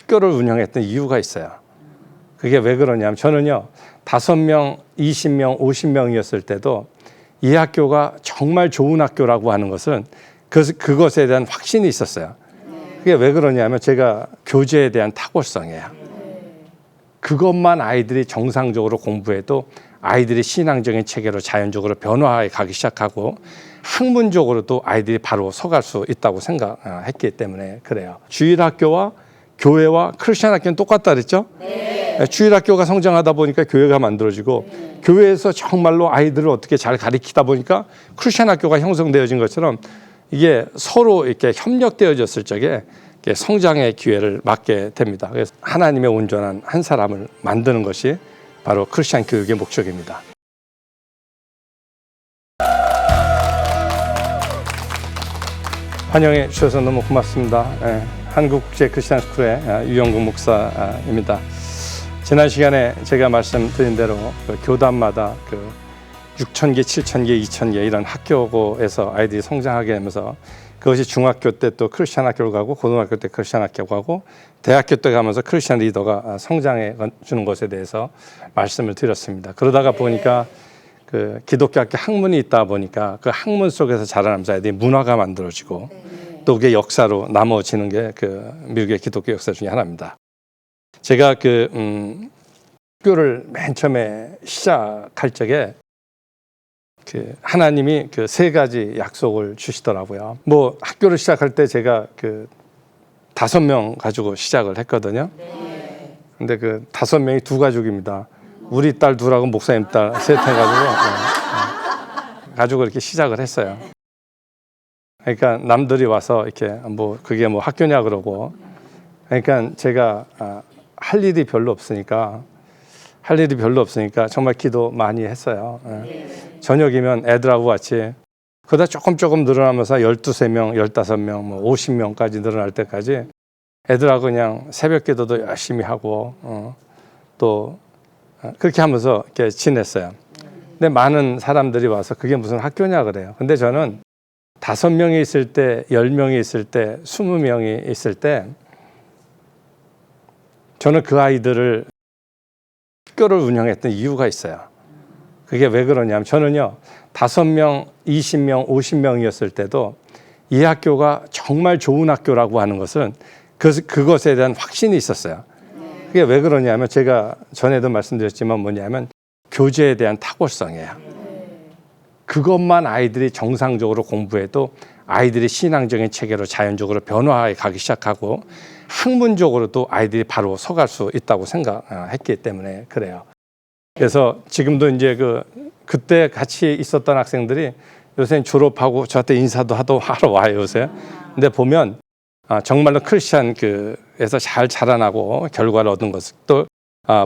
학교를 운영했던 이유가 있어요. 그게 왜 그러냐면 저는요 5명, 20명, 50명이었을 때도 이 학교가 정말 좋은 학교라고 하는 것은 그것에 대한 확신이 있었어요. 그게 왜 그러냐면 제가 교재에 대한 탁월성이에요. 그것만 아이들이 정상적으로 공부해도 아이들이 신앙적인 체계로 자연적으로 변화해 가기 시작하고 학문적으로도 아이들이 바로 서갈 수 있다고 생각했기 때문에 그래요. 주일학교와 교회와 크리스천 학교는 똑같다 그랬죠? 네. 주일학교가 성장하다 보니까 교회가 만들어지고 교회에서 정말로 아이들을 어떻게 잘 가르치다 보니까 크리스천 학교가 형성되어진 것처럼 이게 서로 이렇게 협력되어졌을 적에 성장의 기회를 맞게 됩니다. 그래서 하나님의 온전한 한 사람을 만드는 것이 바로 크리스천 교육의 목적입니다. 환영해 주셔서 너무 고맙습니다. 한국국제 크리스천 스쿨의 유영국 목사입니다. 지난 시간에 제가 말씀드린 대로 교단마다 6,000개, 7,000개, 2,000개 이런 학교에서 아이들이 성장하게 되면서 그것이 중학교 때 또 크리스천 학교를 가고 고등학교 때 크리스천 학교 가고 대학교 때 가면서 크리스천 리더가 성장해 주는 것에 대해서 말씀을 드렸습니다. 그러다가 보니까 그 기독교 학교 학문이 있다 보니까 그 학문 속에서 자라나면서 아이들이 문화가 만들어지고 또 그게 역사로 남아지는 게 그 미국의 기독교 역사 중에 하나입니다. 제가 학교를 맨 처음에 시작할 적에 하나님이 3가지 약속을 주시더라고요. 뭐 학교를 시작할 때 제가 5명 가지고 시작을 했거든요. 근데 5명이 2가족입니다. 우리 딸 2하고 목사님 딸 3 해가지고 가지고 이렇게 시작을 했어요. 그러니까 남들이 와서 이렇게 그게 뭐 학교냐 그러고, 그러니까 제가 할 일이 별로 없으니까 정말 기도 많이 했어요. 저녁이면 애들하고 같이 그러다 조금 늘어나면서 12명, 15명, 뭐 50명까지 늘어날 때까지 애들하고 그냥 새벽 기도도 열심히 하고 또 그렇게 하면서 이렇게 지냈어요. 근데 많은 사람들이 와서 그게 무슨 학교냐 그래요. 근데 저는 5명이 있을 때, 10명이 있을 때, 20명이 있을 때 저는 그 아이들을 학교를 운영했던 이유가 있어요. 그게 왜 그러냐면 저는요 5명, 20명, 50명이었을 때도 이 학교가 정말 좋은 학교라고 하는 것은 그것에 대한 확신이 있었어요. 그게 왜 그러냐면 제가 전에도 말씀드렸지만 뭐냐면 교재에 대한 탁월성이에요. 그것만 아이들이 정상적으로 공부해도 아이들이 신앙적인 체계로 자연적으로 변화해 가기 시작하고 학문적으로도 아이들이 바로 서갈 수 있다고 생각했기 때문에 그래요. 그래서 지금도 이제 그때 같이 있었던 학생들이 요새 졸업하고 저한테 인사도 하러 와요, 요새. 근데 보면 정말로 크리스천에서 잘 자라나고 결과를 얻은 것도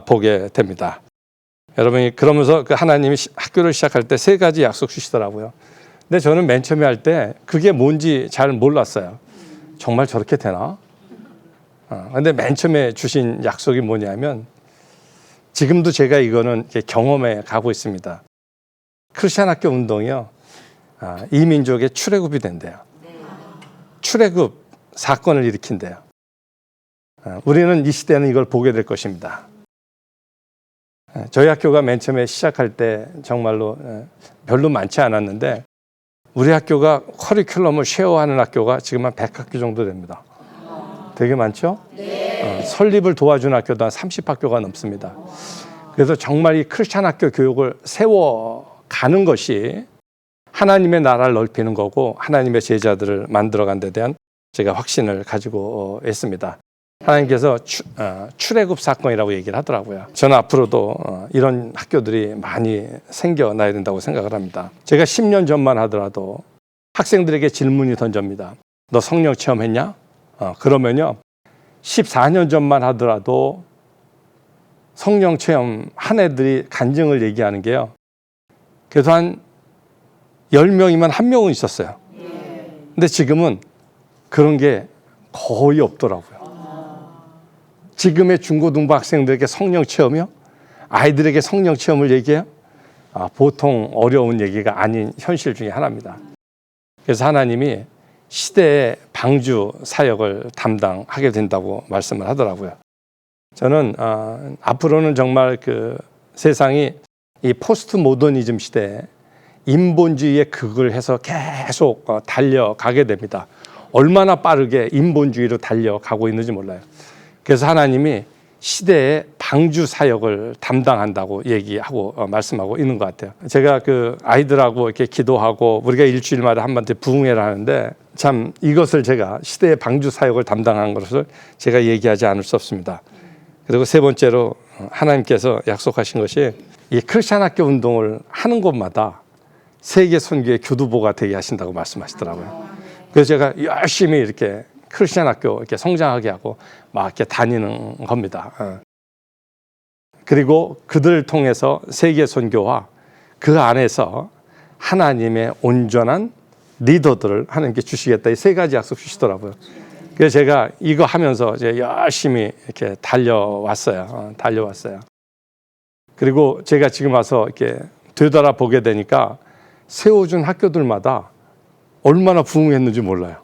보게 됩니다. 여러분이 그러면서 하나님이 학교를 시작할 때 3가지 약속 주시더라고요. 근데 저는 맨 처음에 할 때 그게 뭔지 잘 몰랐어요. 정말 저렇게 되나? 근데 맨 처음에 주신 약속이 뭐냐면 지금도 제가 이거는 경험해 가고 있습니다. 크리스천 학교 운동이요. 이 민족의 출애굽이 된대요. 출애굽 사건을 일으킨대요. 우리는 이 시대는 이걸 보게 될 것입니다. 저희 학교가 맨 처음에 시작할 때 정말로 별로 많지 않았는데 우리 학교가 커리큘럼을 쉐어하는 학교가 지금 한 100학교 정도 됩니다. 되게 많죠? 네. 설립을 도와준 학교도 한 30학교가 넘습니다. 그래서 정말 이 크리스천 학교 교육을 세워가는 것이 하나님의 나라를 넓히는 거고 하나님의 제자들을 만들어간 데 대한 제가 확신을 가지고 있습니다. 하나님께서 출애굽 사건이라고 얘기를 하더라고요. 저는 앞으로도 이런 학교들이 많이 생겨나야 된다고 생각을 합니다. 제가 10년 전만 하더라도 학생들에게 질문이 던집니다. 너 성령 체험했냐? 그러면요 14년 전만 하더라도 성령 체험 한 애들이 간증을 얘기하는 게요. 그래서 한 10명이면 1명은 있었어요. 근데 지금은 그런 게 거의 없더라고요. 지금의 중고등부 학생들에게 성령 체험이요? 아이들에게 성령 체험을 얘기해요? 보통 어려운 얘기가 아닌 현실 중에 하나입니다. 그래서 하나님이 시대의 방주 사역을 담당하게 된다고 말씀을 하더라고요. 저는 앞으로는 정말 그 세상이 이 포스트 모더니즘 시대에 인본주의의 극을 해서 계속 달려가게 됩니다. 얼마나 빠르게 인본주의로 달려가고 있는지 몰라요. 그래서 하나님이 시대의 방주 사역을 담당한다고 얘기하고 말씀하고 있는 것 같아요. 제가 그 아이들하고 이렇게 기도하고 우리가 일주일마다 한 번씩 부흥회를 하는데 참 이것을 제가 시대의 방주 사역을 담당한 것을 제가 얘기하지 않을 수 없습니다. 그리고 세 번째로 하나님께서 약속하신 것이 이 크리스천 학교 운동을 하는 곳마다 세계 선교의 교두보가 되게 하신다고 말씀하시더라고요. 그래서 제가 열심히 이렇게 크리스천 학교 이렇게 성장하게 하고 막 이렇게 다니는 겁니다. 그리고 그들을 통해서 세계 선교와 그 안에서 하나님의 온전한 리더들을 하나님께 주시겠다. 이 세 가지 약속 주시더라고요. 그래서 제가 이거 하면서 이제 열심히 이렇게 달려왔어요. 그리고 제가 지금 와서 이렇게 되돌아 보게 되니까 세워준 학교들마다 얼마나 부흥했는지 몰라요.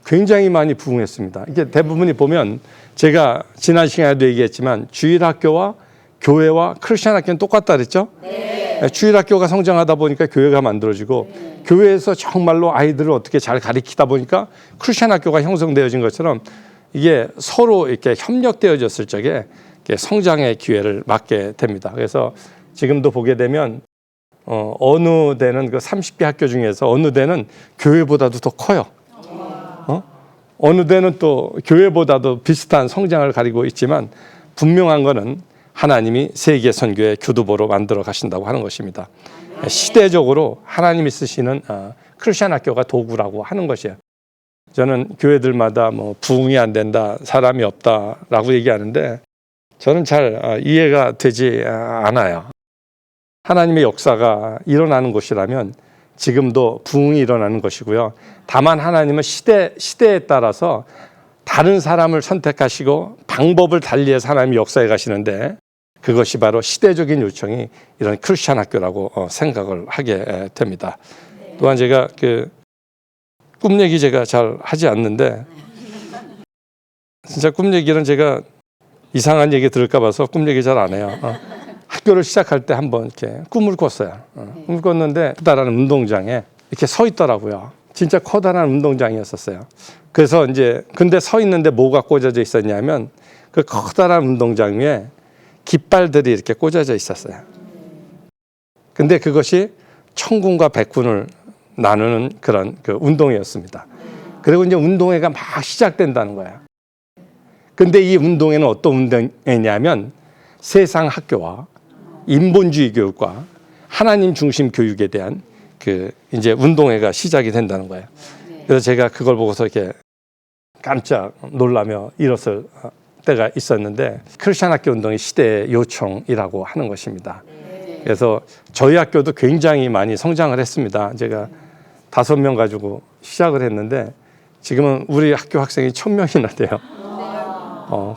굉장히 많이 부흥했습니다. 이게 대부분이 보면 제가 지난 시간에도 얘기했지만 주일학교와 교회와 크리스천 학교는 똑같다 그랬죠? 네. 주일학교가 성장하다 보니까 교회가 만들어지고 교회에서 정말로 아이들을 어떻게 잘 가르치다 보니까 크리스천 학교가 형성되어진 것처럼 이게 서로 이렇게 협력되어졌을 적에 성장의 기회를 맞게 됩니다. 그래서 지금도 보게 되면 어느 데는 그 30개 학교 중에서 어느 데는 교회보다도 더 커요. 어느 데는 또 교회보다도 비슷한 성장을 가지고 있지만 분명한 거는 하나님이 세계 선교의 교두보로 만들어 가신다고 하는 것입니다. 시대적으로 하나님이 쓰시는 크리스천 학교가 도구라고 하는 것이에요. 저는 교회들마다 뭐 부흥이 안 된다, 사람이 없다라고 얘기하는데 저는 잘 이해가 되지 않아요. 하나님의 역사가 일어나는 곳이라면 지금도 부흥이 일어나는 것이고요. 다만 하나님은 시대에 따라서 다른 사람을 선택하시고 방법을 달리해서 하나님이 역사해 가시는데 그것이 바로 시대적인 요청이 이런 크리스천 학교라고 생각을 하게 됩니다. 또한 제가 그 꿈 얘기 제가 잘 하지 않는데 진짜 꿈 얘기는 제가 이상한 얘기 들을까 봐서 꿈 얘기 잘 안 해요. 학교를 시작할 때 한번 이렇게 꿈을 꿨어요. 꿈을 꿨는데 커다란 운동장에 이렇게 서 있더라고요. 진짜 커다란 운동장이었었어요. 그래서 이제 근데 서 있는데 뭐가 꽂아져 있었냐면 그 커다란 운동장 위에 깃발들이 이렇게 꽂아져 있었어요. 근데 그것이 천군과 백군을 나누는 그런 그 운동회였습니다. 그리고 이제 운동회가 막 시작된다는 거예요. 근데 이 운동회는 어떤 운동회냐면 세상 학교와 인본주의 교육과 하나님 중심 교육에 대한 그 이제 운동회가 시작이 된다는 거예요. 그래서 제가 그걸 보고서 이렇게 깜짝 놀라며 일었을 때가 있었는데 크리스천 학교 운동이 시대의 요청이라고 하는 것입니다. 그래서 저희 학교도 굉장히 많이 성장을 했습니다. 제가 5명 가지고 시작을 했는데 지금은 우리 학교 학생이 1000명이나 돼요.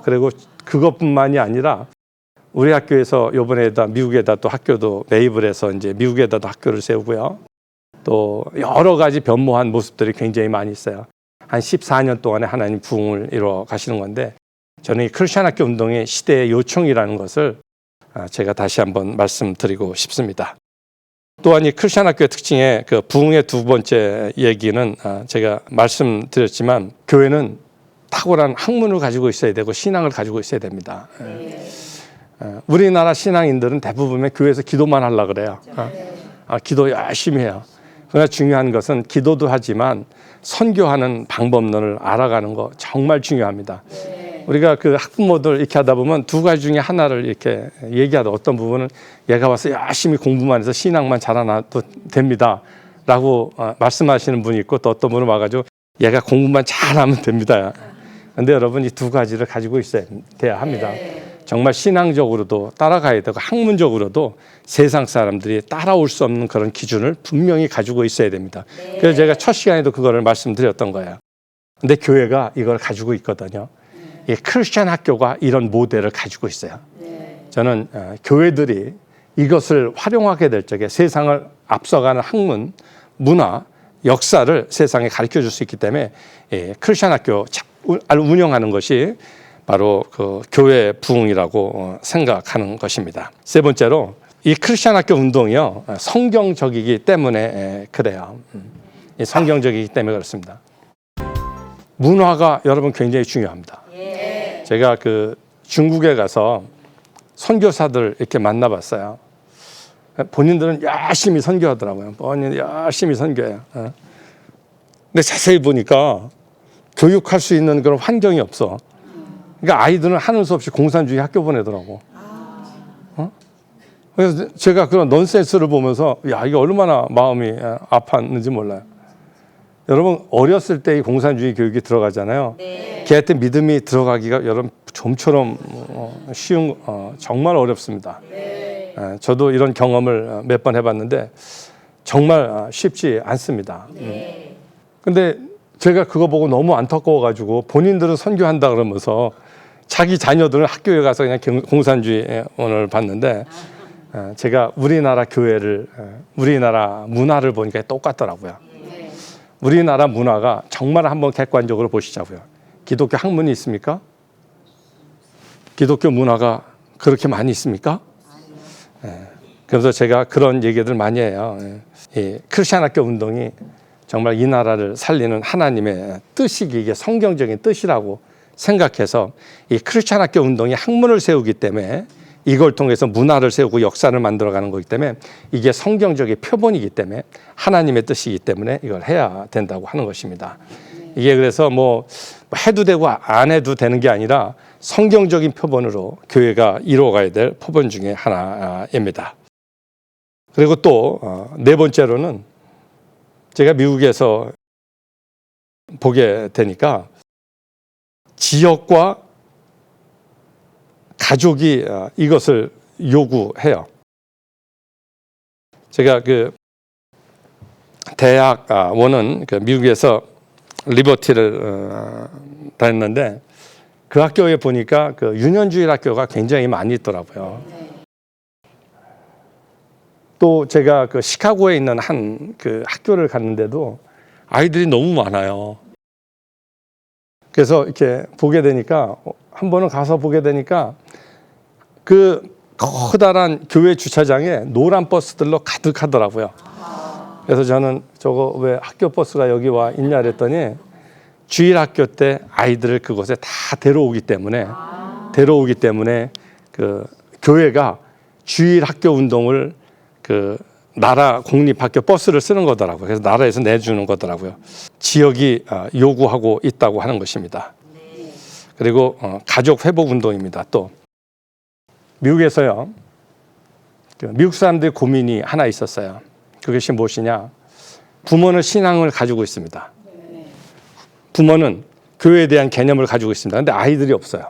그리고 그것뿐만이 아니라 우리 학교에서 이번에다 미국에다 또 학교도 매입을 해서 이제 미국에다도 학교를 세우고요. 또 여러 가지 변모한 모습들이 굉장히 많이 있어요. 한 14년 동안에 하나님 부흥을 이루어 가시는 건데 저는 이 크리스천 학교 운동의 시대의 요청이라는 것을 제가 다시 한번 말씀드리고 싶습니다. 또한 이 크리스천 학교의 특징의 그 부흥의 두 번째 얘기는 제가 말씀드렸지만 교회는 탁월한 학문을 가지고 있어야 되고 신앙을 가지고 있어야 됩니다. 우리나라 신앙인들은 대부분 교회에서 기도만 하려고 그래요. 기도 열심히 해요. 그러나 중요한 것은 기도도 하지만 선교하는 방법론을 알아가는 거 정말 중요합니다. 우리가 그 학부모들 이렇게 하다 보면 두 가지 중에 하나를 이렇게 얘기하다 어떤 부분은 얘가 와서 열심히 공부만 해서 신앙만 잘하나도 됩니다 라고 말씀하시는 분이 있고 또 어떤 분은 와가지고 얘가 공부만 잘하면 됩니다. 근데 여러분 이 두 가지를 가지고 돼야 합니다. 정말 신앙적으로도 따라가야 되고 학문적으로도 세상 사람들이 따라올 수 없는 그런 기준을 분명히 가지고 있어야 됩니다. 그래서 제가 첫 시간에도 그거를 말씀드렸던 거예요. 근데 교회가 이걸 가지고 있거든요. 이 크리스천 학교가 이런 모델을 가지고 있어요. 저는 교회들이 이것을 활용하게 될 적에 세상을 앞서가는 학문, 문화 역사를 세상에 가르쳐 줄 수 있기 때문에 크리스천 학교 운영하는 것이 바로 그 교회 부흥이라고 생각하는 것입니다. 세 번째로 이 크리스천 학교 운동이요, 성경적이기 때문에 그래요. 성경적이기 때문에 그렇습니다. 문화가 여러분 굉장히 중요합니다. 제가 그 중국에 가서 선교사들 이렇게 만나봤어요. 본인들은 열심히 선교하더라고요. 본인 열심히 선교해요. 근데 자세히 보니까 교육할 수 있는 그런 환경이 없어. 그러니까 아이들은 하는 수 없이 공산주의 학교 보내더라고. 그래서 제가 그런 넌센스를 보면서 야, 이게 얼마나 마음이 아팠는지 몰라요. 여러분 어렸을 때 이 공산주의 교육이 들어가잖아요. 걔한테 믿음이 들어가기가 여러분 좀처럼 쉬운 정말 어렵습니다. 저도 이런 경험을 몇 번 해봤는데 정말 쉽지 않습니다. 근데 제가 그거 보고 너무 안타까워가지고 본인들은 선교한다 그러면서 자기 자녀들은 학교에 가서 그냥 공산주의원을 봤는데 제가 우리나라 교회를, 우리나라 문화를 보니까 똑같더라고요. 우리나라 문화가 정말 한번 객관적으로 보시자고요. 기독교 학문이 있습니까? 기독교 문화가 그렇게 많이 있습니까? 그래서 제가 그런 얘기들 많이 해요. 이 크리스천 학교 운동이 정말 이 나라를 살리는 하나님의 뜻이기, 이게 성경적인 뜻이라고 생각해서 이 크리스천 학교 운동이 학문을 세우기 때문에 이걸 통해서 문화를 세우고 역사를 만들어가는 거기 때문에 이게 성경적인 표본이기 때문에 하나님의 뜻이기 때문에 이걸 해야 된다고 하는 것입니다. 이게 그래서 뭐 해도 되고 안 해도 되는 게 아니라 성경적인 표본으로 교회가 이루어가야 될 표본 중에 하나입니다. 그리고 또 네 번째로는 제가 미국에서 보게 되니까 지역과 가족이 이것을 요구해요. 제가 그 대학원은 그 미국에서 리버티를 다녔는데 그 학교에 보니까 그 유년주일 학교가 굉장히 많이 있더라고요. 또 제가 그 시카고에 있는 한 그 학교를 갔는데도 아이들이 너무 많아요. 그래서 이렇게 보게 되니까 한 번은 가서 보게 되니까 그 커다란 교회 주차장에 노란 버스들로 가득하더라고요. 그래서 저는 저거 왜 학교 버스가 여기 와 있냐 그랬더니 주일 학교 때 아이들을 그곳에 다 데려오기 때문에 그 교회가 주일 학교 운동을 그 나라 공립학교 버스를 쓰는 거더라고요. 그래서 나라에서 내주는 거더라고요. 지역이 요구하고 있다고 하는 것입니다. 그리고 가족 회복 운동입니다. 또 미국에서요, 미국 사람들의 고민이 하나 있었어요. 그것이 무엇이냐? 부모는 신앙을 가지고 있습니다. 부모는 교회에 대한 개념을 가지고 있습니다. 근데 아이들이 없어요.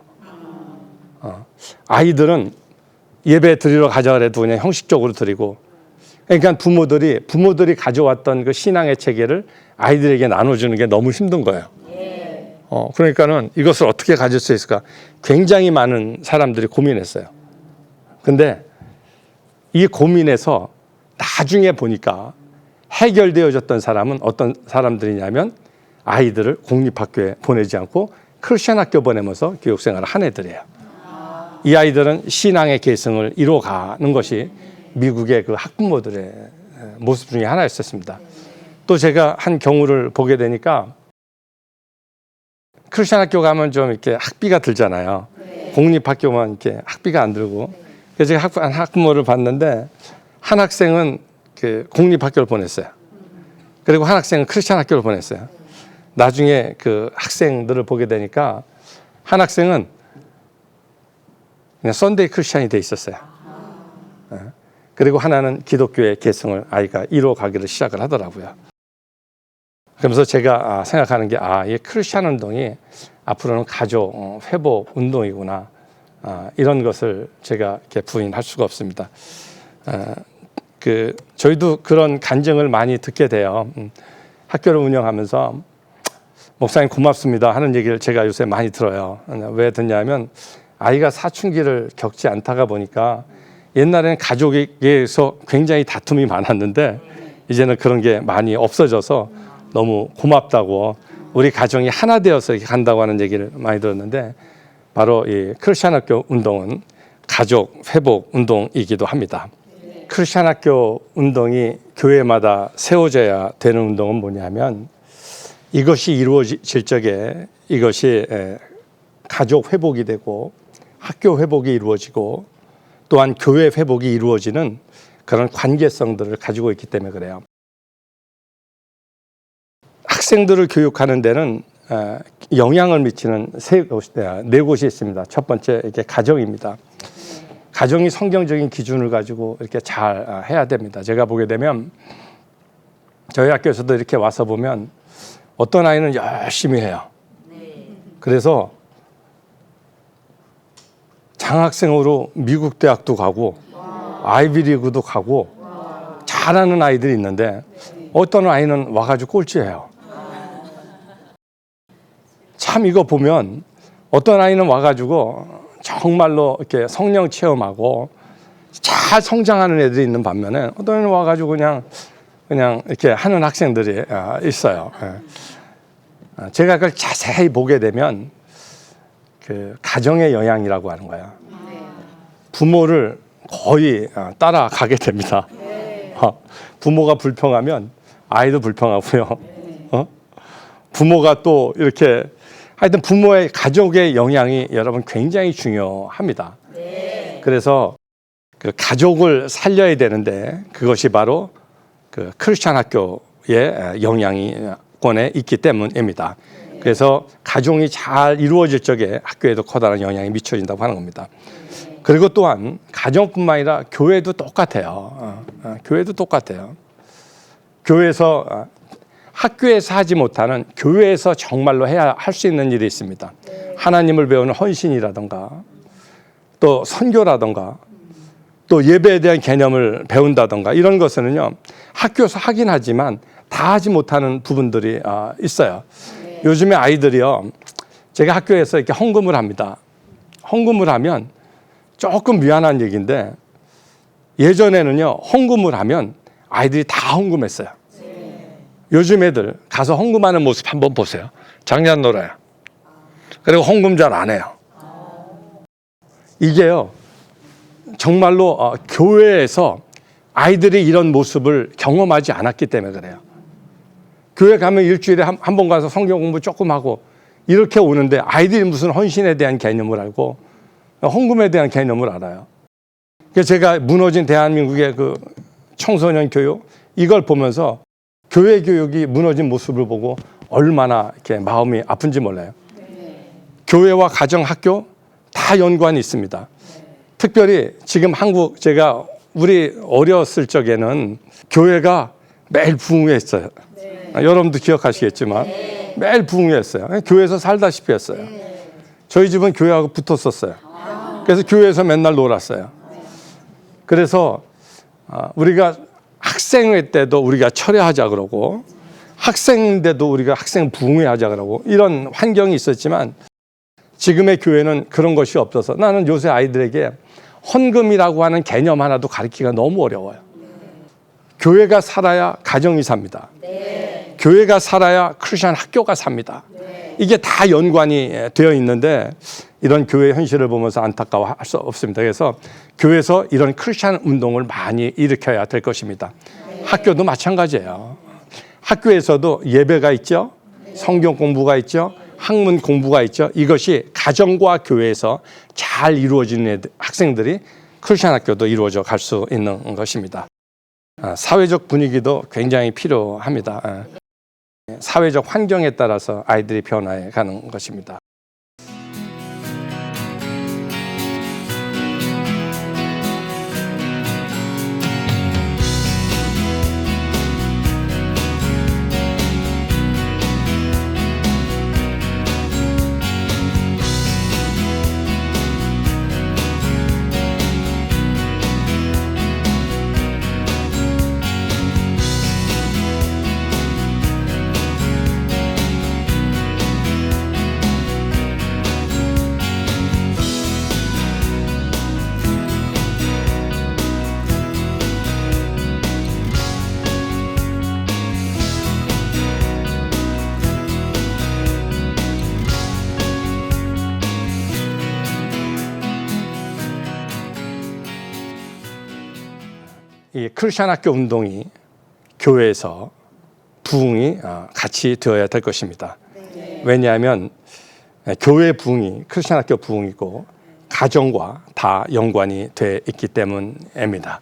아이들은 예배 드리러 가자 그래도 그냥 형식적으로 드리고, 그러니까 부모들이 가져왔던 그 신앙의 체계를 아이들에게 나눠주는 게 너무 힘든 거예요. 그러니까는 이것을 어떻게 가질 수 있을까? 굉장히 많은 사람들이 고민했어요. 근데 이 고민에서 나중에 보니까 해결되어졌던 사람은 어떤 사람들이냐면 아이들을 공립학교에 보내지 않고 크리스천 학교 보내면서 교육생활을 한 애들이에요. 이 아이들은 신앙의 계승을 이루어가는 것이 미국의 그 학부모들의 모습 중에 하나였었습니다. 또 제가 한 경우를 보게 되니까 크리스천 학교 가면 좀 이렇게 학비가 들잖아요. 공립학교만 이렇게 학비가 안 들고. 그래서 제가 한 학부모를 봤는데 한 학생은 그 공립학교를 보냈어요. 그리고 한 학생은 크리스천 학교를 보냈어요. 나중에 그 학생들을 보게 되니까 한 학생은 그냥 썬데이 크리스천이 돼 있었어요. 그리고 하나는 기독교의 계승을 아이가 이루어가기를 시작을 하더라고요. 그러면서 제가 생각하는 게 이 크리스천 운동이 앞으로는 가족 회복 운동이구나. 이런 것을 제가 이렇게 부인할 수가 없습니다. 저희도 그런 간증을 많이 듣게 돼요. 학교를 운영하면서 목사님 고맙습니다 하는 얘기를 제가 요새 많이 들어요. 왜 듣냐면 아이가 사춘기를 겪지 않다가 보니까 옛날에는 가족에서 굉장히 다툼이 많았는데 이제는 그런 게 많이 없어져서 너무 고맙다고 우리 가정이 하나 되어서 이렇게 간다고 하는 얘기를 많이 들었는데 바로 이 크리스천 학교 운동은 가족 회복 운동이기도 합니다. 크리스천 학교 운동이 교회마다 세워져야 되는 운동은 뭐냐면 이것이 이루어질 적에 이것이 가족 회복이 되고 학교 회복이 이루어지고 또한 교회 회복이 이루어지는 그런 관계성들을 가지고 있기 때문에 그래요. 학생들을 교육하는 데는 영향을 미치는 네 곳이 있습니다. 첫 번째 이게 가정입니다. 가정이 성경적인 기준을 가지고 이렇게 잘 해야 됩니다. 제가 보게 되면 저희 학교에서도 이렇게 와서 보면 어떤 아이는 열심히 해요. 그래서 장학생으로 미국 대학도 가고 아이비리그도 가고 잘하는 아이들이 있는데 어떤 아이는 와가지고 꼴찌해요. 참 이거 보면 어떤 아이는 와가지고 정말로 이렇게 성령 체험하고 잘 성장하는 애들이 있는 반면에 어떤 애는 와가지고 그냥 이렇게 하는 학생들이 있어요. 제가 그걸 자세히 보게 되면 그 가정의 영향이라고 하는 거야. 부모를 거의 따라가게 됩니다. 부모가 불평하면 아이도 불평하고요. 부모가 또 이렇게 하여튼 부모의 가족의 영향이 여러분 굉장히 중요합니다. 그래서 그 가족을 살려야 되는데 그것이 바로 그 크리스천 학교의 영향권에 있기 때문입니다. 그래서 가정이 잘 이루어질 적에 학교에도 커다란 영향이 미쳐진다고 하는 겁니다. 그리고 또한 가정뿐만 아니라 교회도 똑같아요. 교회도 똑같아요. 교회에서 학교에서 하지 못하는 교회에서 정말로 해야 할 수 있는 일이 있습니다. 하나님을 배우는 헌신이라든가 또 선교라든가 또 예배에 대한 개념을 배운다든가 이런 것은요 학교에서 하긴 하지만 다 하지 못하는 부분들이 있어요. 요즘에 아이들이요 제가 학교에서 이렇게 헌금을 합니다. 헌금을 하면 조금 미안한 얘기인데 예전에는요 헌금을 하면 아이들이 다 헌금했어요. 요즘 애들 가서 헌금하는 모습 한번 보세요. 장난 놀아요. 그리고 헌금 잘 안 해요. 이게요 정말로 교회에서 아이들이 이런 모습을 경험하지 않았기 때문에 그래요. 교회 가면 일주일에 한 번 가서 성경 공부 조금 하고 이렇게 오는데 아이들이 무슨 헌신에 대한 개념을 알고 헌금에 대한 개념을 알아요. 그래서 제가 무너진 대한민국의 그 청소년 교육 이걸 보면서 교회 교육이 무너진 모습을 보고 얼마나 이렇게 마음이 아픈지 몰라요. 교회와 가정, 학교 다 연관이 있습니다. 특별히 지금 한국 제가 우리 어렸을 적에는 교회가 매일 부흥회했어요. 여러분도 기억하시겠지만 매일 부흥회했어요. 교회에서 살다시피 했어요. 저희 집은 교회하고 붙었었어요. 그래서 교회에서 맨날 놀았어요. 그래서 우리가 학생회 때도 우리가 철회하자 그러고 학생 때도 우리가 학생 부흥회 하자 그러고 이런 환경이 있었지만 지금의 교회는 그런 것이 없어서 나는 요새 아이들에게 헌금이라고 하는 개념 하나도 가르치기가 너무 어려워요. 교회가 살아야 가정이 삽니다. 교회가 살아야 크리스천 학교가 삽니다. 이게 다 연관이 되어 있는데 이런 교회 현실을 보면서 안타까워할 수 없습니다. 그래서 교회에서 이런 크리스천 운동을 많이 일으켜야 될 것입니다. 학교도 마찬가지예요. 학교에서도 예배가 있죠. 성경 공부가 있죠. 학문 공부가 있죠. 이것이 가정과 교회에서 잘 이루어지는 학생들이 크리스천 학교도 이루어져 갈 수 있는 것입니다. 사회적 분위기도 굉장히 필요합니다. 사회적 환경에 따라서 아이들이 변화해 가는 것입니다. 이 크리스천 학교 운동이 교회에서 부흥이 같이 되어야 될 것입니다. 왜냐하면 교회 부흥이 크리스천 학교 부흥이고 가정과 다 연관이 돼 있기 때문입니다.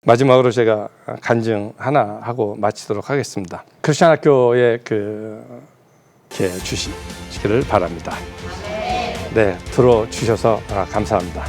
마지막으로 제가 간증 하나 하고 마치도록 하겠습니다. 크리스천 학교에 기회 주시기를 바랍니다. 네, 들어주셔서 감사합니다.